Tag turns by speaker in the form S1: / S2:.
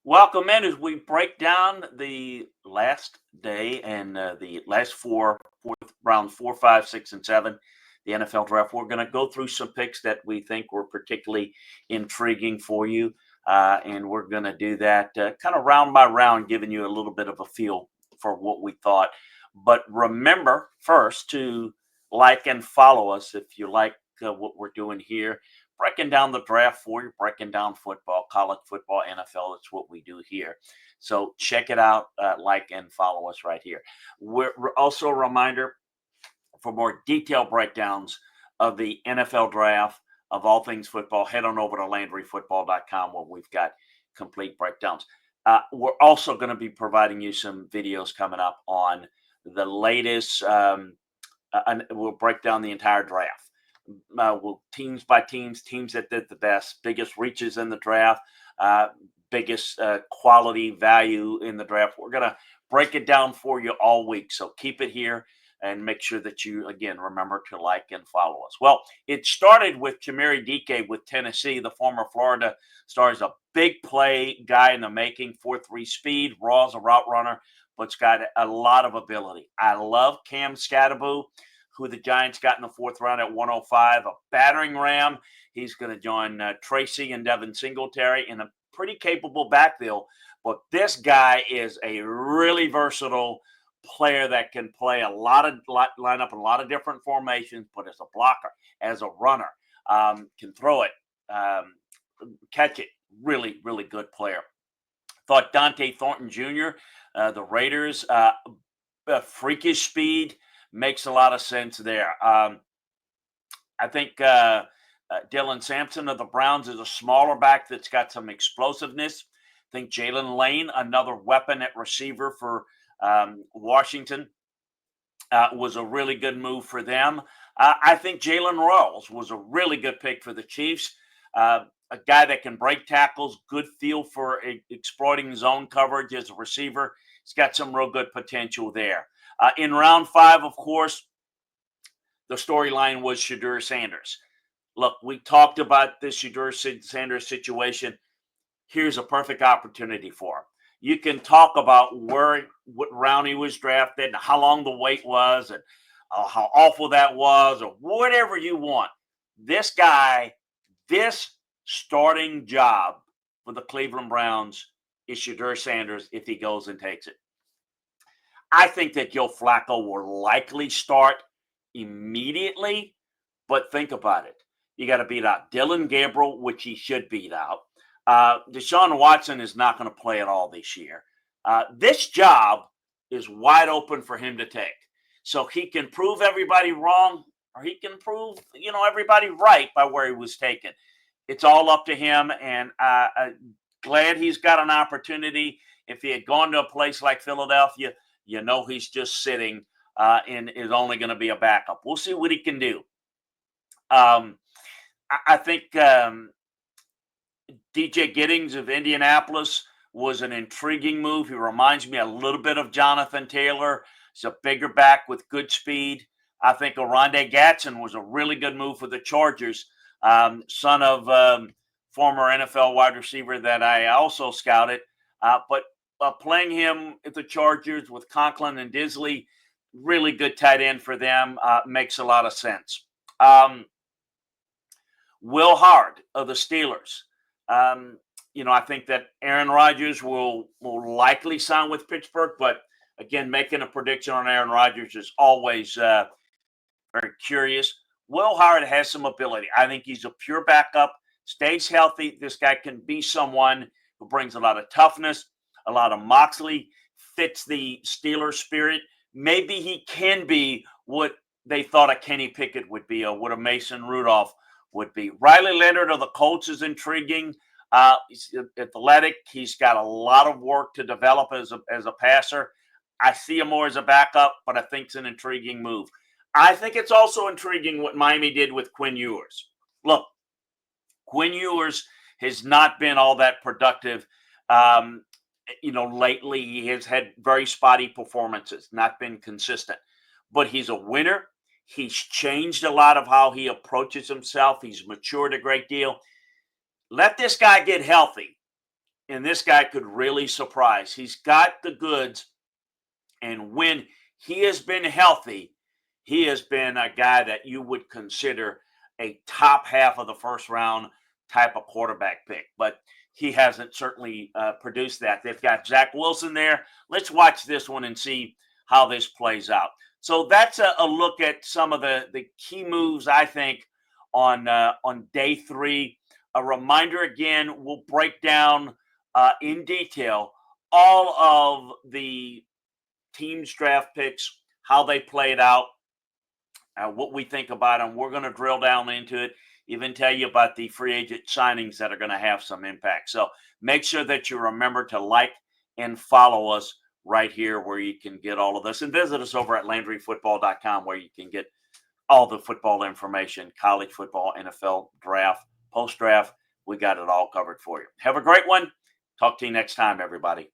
S1: Welcome in as we break down the last day and the last fourth round, 4, 5, 6, and 7, the NFL draft. We're going to go through some picks that we think were particularly intriguing for you. And we're going to do that kind of round by round, giving you a little bit of a feel for what we thought. But remember first to like and follow us if you like what we're doing here, breaking down the draft for you, breaking down football, college football, NFL. It's what we do here. So check it out, like and follow us right here. We're also a reminder for more detailed breakdowns of the NFL draft, of all things football. Head on over to LandryFootball.com where we've got complete breakdowns. We're also going to be providing you some videos coming up on the latest. And we'll break down the entire draft. We'll teams by teams that did the best, biggest reaches in the draft, biggest quality value in the draft. We're going to break it down for you all week. So keep it here and make sure that you, again, remember to like and follow us. Well, it started with Chimere Dike with Tennessee, the former Florida star. Is a big play guy in the making, 4.3 speed, raw as a route runner, but's got a lot of ability. I love Cam Skattebo, who the Giants got in the fourth round at 105, a battering ram. He's going to join Tracy and Devin Singletary in a pretty capable backfield. But this guy is a really versatile player that can play line up in a lot of different formations, but as a blocker, as a runner, can throw it, catch it. Really, really good player. Thought Dante Thornton Jr., the Raiders, freakish speed, makes a lot of sense there. I think Dylan Sampson of the Browns is a smaller back that's got some explosiveness. I think Jalen Lane, another weapon at receiver for Washington, was a really good move for them. I think Jalen Royals was a really good pick for the Chiefs. A guy that can break tackles, good feel for exploiting zone coverage as a receiver. He's got some real good potential there. In round 5, of course, the storyline was Shedeur Sanders. Look, we talked about this Shedeur Sanders situation. Here's a perfect opportunity for him. You can talk about what round he was drafted, and how long the wait was, and how awful that was, or whatever you want. This guy, this starting job for the Cleveland Browns is Shedeur Sanders if he goes and takes it. I think that Joe Flacco will likely start immediately, but think about it. You got to beat out Dylan Gabriel, which he should beat out. Deshaun Watson is not going to play at all this year. This job is wide open for him to take. So he can prove everybody wrong, or he can prove, everybody right by where he was taken. It's all up to him, and glad he's got an opportunity. If he had gone to a place like Philadelphia, he's just sitting and is only going to be a backup. We'll see what he can do. I think DJ Giddings of Indianapolis was an intriguing move. He reminds me a little bit of Jonathan Taylor. He's a bigger back with good speed. I think Oronde Gadsden was a really good move for the Chargers, son of former NFL wide receiver that I also scouted. But playing him at the Chargers with Conklin and Disley, really good tight end for them, makes a lot of sense. Will Howard of the Steelers. I think that Aaron Rodgers will likely sign with Pittsburgh, but again, making a prediction on Aaron Rodgers is always very curious. Will Howard has some ability. I think he's a pure backup, stays healthy. This guy can be someone who brings a lot of toughness, a lot of moxie, fits the Steelers spirit. Maybe he can be what they thought a Kenny Pickett would be, or what a Mason Rudolph would be. Riley Leonard of the Colts is intriguing. He's athletic. He's got a lot of work to develop as a passer. I see him more as a backup, but I think it's an intriguing move. I think it's also intriguing what Miami did with Quinn Ewers. Look, Quinn Ewers has not been all that productive. Lately he has had very spotty performances, not been consistent. But he's a winner. He's changed a lot of how he approaches himself. He's matured a great deal. Let this guy get healthy. and this guy could really surprise. He's got the goods, and when he has been healthy, he has been a guy that you would consider a top half of the first round type of quarterback pick. But he hasn't certainly produced that. They've got Zach Wilson there. Let's watch this one and see how this plays out. So that's a look at some of the key moves, I think, on day three. A reminder again, we'll break down in detail all of the teams' draft picks, how they played out, what we think about them. We're going to drill down into it, even tell you about the free agent signings that are going to have some impact. So make sure that you remember to like and follow us right here where you can get all of this. And visit us over at LandryFootball.com where you can get all the football information, college football, NFL, draft, post-draft. We got it all covered for you. Have a great one. Talk to you next time, everybody.